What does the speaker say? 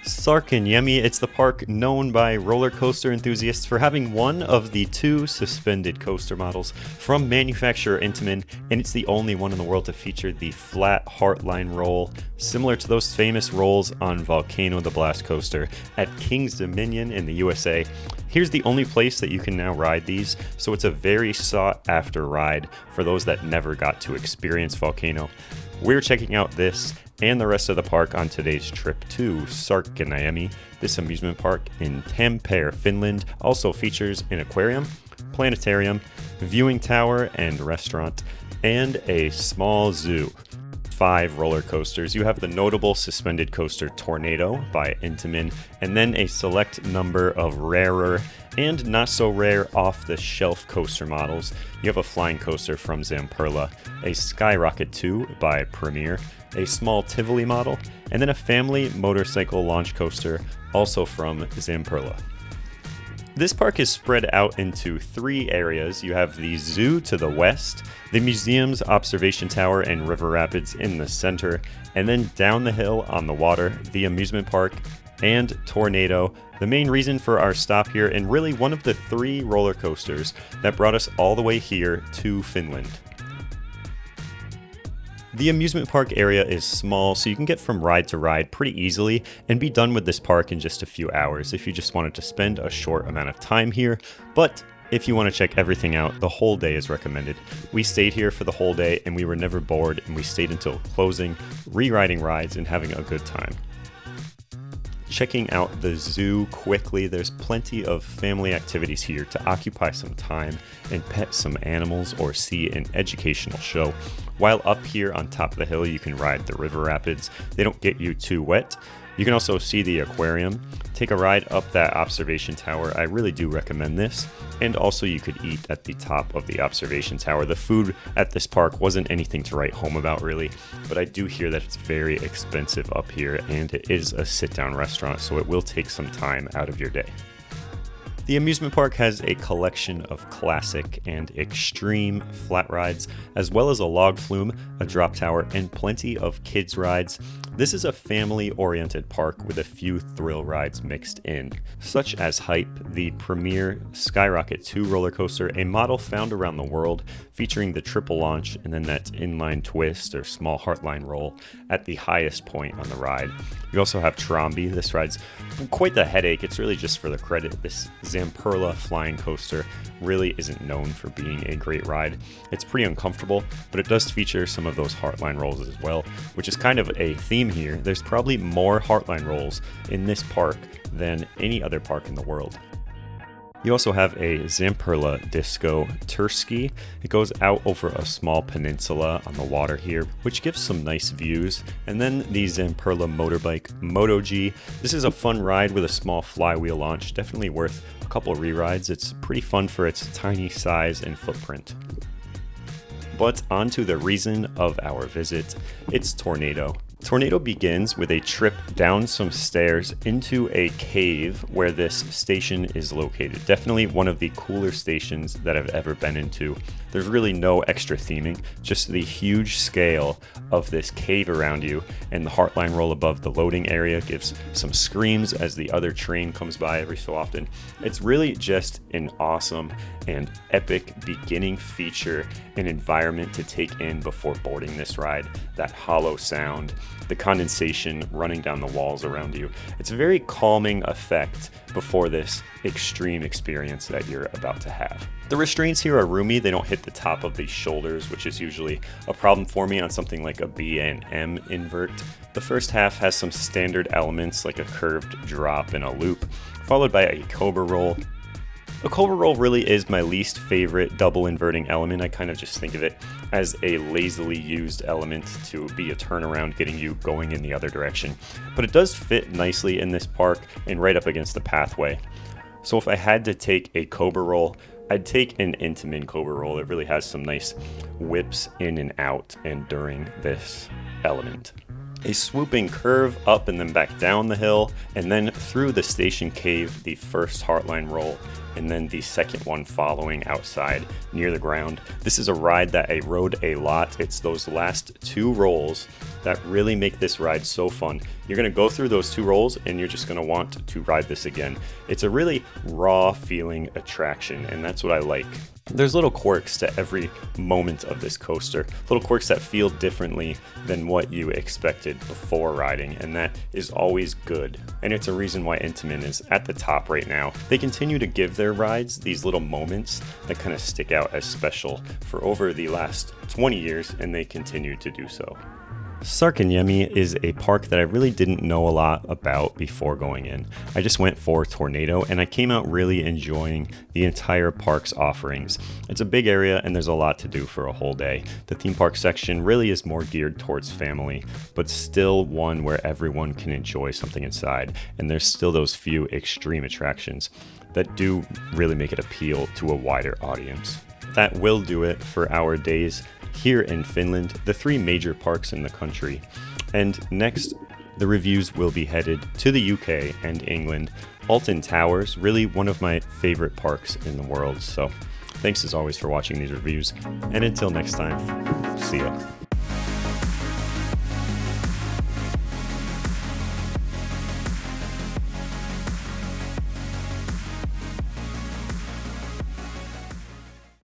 Sarkanniemi, it's the park known by roller coaster enthusiasts for having one of the two suspended coaster models from manufacturer Intamin, and it's the only one in the world to feature the flat heartline roll, similar to those famous rolls on Volcano the Blast coaster at King's Dominion in the USA. Here's the only place that you can now ride these, so it's a very sought after ride for those that never got to experience Volcano. We're checking out this and the rest of the park on today's trip to Särkänniemi. This amusement park in Tampere, Finland, also features an aquarium, planetarium, viewing tower and restaurant, and a small zoo. 5 roller coasters. You have the notable suspended coaster Tornado by Intamin, and then a select number of rarer and not so rare off-the-shelf coaster models. You have a flying coaster from Zamperla, a Skyrocket 2 by Premier, a small Tivoli model, and then a family motorcycle launch coaster also from Zamperla. This park is spread out into 3 areas. You have the zoo to the west, the museum's observation tower and river rapids in the center, and then down the hill on the water, the amusement park and Tornado, the main reason for our stop here, and really one of the 3 roller coasters that brought us all the way here to Finland. The amusement park area is small, so you can get from ride to ride pretty easily and be done with this park in just a few hours if you just wanted to spend a short amount of time here. But if you want to check everything out, the whole day is recommended. We stayed here for the whole day and we were never bored, and we stayed until closing, re-riding rides and having a good time. Checking out the zoo quickly, there's plenty of family activities here to occupy some time and pet some animals or see an educational show. While up here on top of the hill, you can ride the river rapids. They don't get you too wet. You can also see the aquarium, take a ride up that observation tower. I really do recommend this. And also you could eat at the top of the observation tower. The food at this park wasn't anything to write home about really, but I do hear that it's very expensive up here, and it is a sit-down restaurant, so it will take some time out of your day. The amusement park has a collection of classic and extreme flat rides, as well as a log flume, a drop tower, and plenty of kids rides. This is a family-oriented park with a few thrill rides mixed in, such as Hype, the premier Skyrocket 2 roller coaster, a model found around the world featuring the triple launch and then that inline twist or small heartline roll at the highest point on the ride. You also have Trombi. This ride's quite the headache. It's really just for the credit. This Zamperla flying coaster really isn't known for being a great ride. It's pretty uncomfortable, but it does feature some of those heartline rolls as well, which is kind of a theme here. There's probably more heartline rolls in this park than any other park in the world. You also have a Zamperla Disco Turski. It goes out over a small peninsula on the water here, which gives some nice views. And then the Zamperla Motorbike Moto G. This is a fun ride with a small flywheel launch, definitely worth a couple re-rides. It's pretty fun for its tiny size and footprint. But on to the reason of our visit. It's Tornado. Tornado begins with a trip down some stairs into a cave where this station is located. Definitely one of the cooler stations that I've ever been into. There's really no extra theming, just the huge scale of this cave around you, and the heartline roll above the loading area gives some screams as the other train comes by every so often. It's really just an awesome and epic beginning feature and environment to take in before boarding this ride. That hollow sound, the condensation running down the walls around you. It's a very calming effect before this extreme experience that you're about to have. The restraints here are roomy. They don't hit the top of the shoulders, which is usually a problem for me on something like a B and M invert. The first half has some standard elements like a curved drop and a loop, followed by a cobra roll. A cobra roll really is my least favorite double inverting element. I kind of just think of it as a lazily used element to be a turnaround getting you going in the other direction. But it does fit nicely in this park and right up against the pathway. So if I had to take a cobra roll, I'd take an Intamin cobra roll. It really has some nice whips in and out and during this element. A swooping curve up and then back down the hill, and then through the station cave, the first heartline roll and then the second one following outside near the ground. This is a ride that I rode a lot. It's those last 2 rolls that really make this ride so fun. You're gonna go through those 2 rolls and you're just gonna want to ride this again. It's a really raw feeling attraction, and that's what I like. There's little quirks to every moment of this coaster, little quirks that feel differently than what you expected before riding, and that is always good. And it's a reason why Intamin is at the top right now. They continue to give their rides these little moments that kind of stick out as special for over the last 20 years, and they continue to do so. Särkänniemi is a park that I really didn't know a lot about before going in. I just went for Tornado and I came out really enjoying the entire park's offerings. It's a big area and there's a lot to do for a whole day. The theme park section really is more geared towards family, but still one where everyone can enjoy something inside, and there's still those few extreme attractions that do really make it appeal to a wider audience. That will do it for our days here in Finland, the 3 major parks in the country. And next, the reviews will be headed to the UK and England. Alton Towers, really one of my favorite parks in the world. So thanks as always for watching these reviews. And until next time, see ya.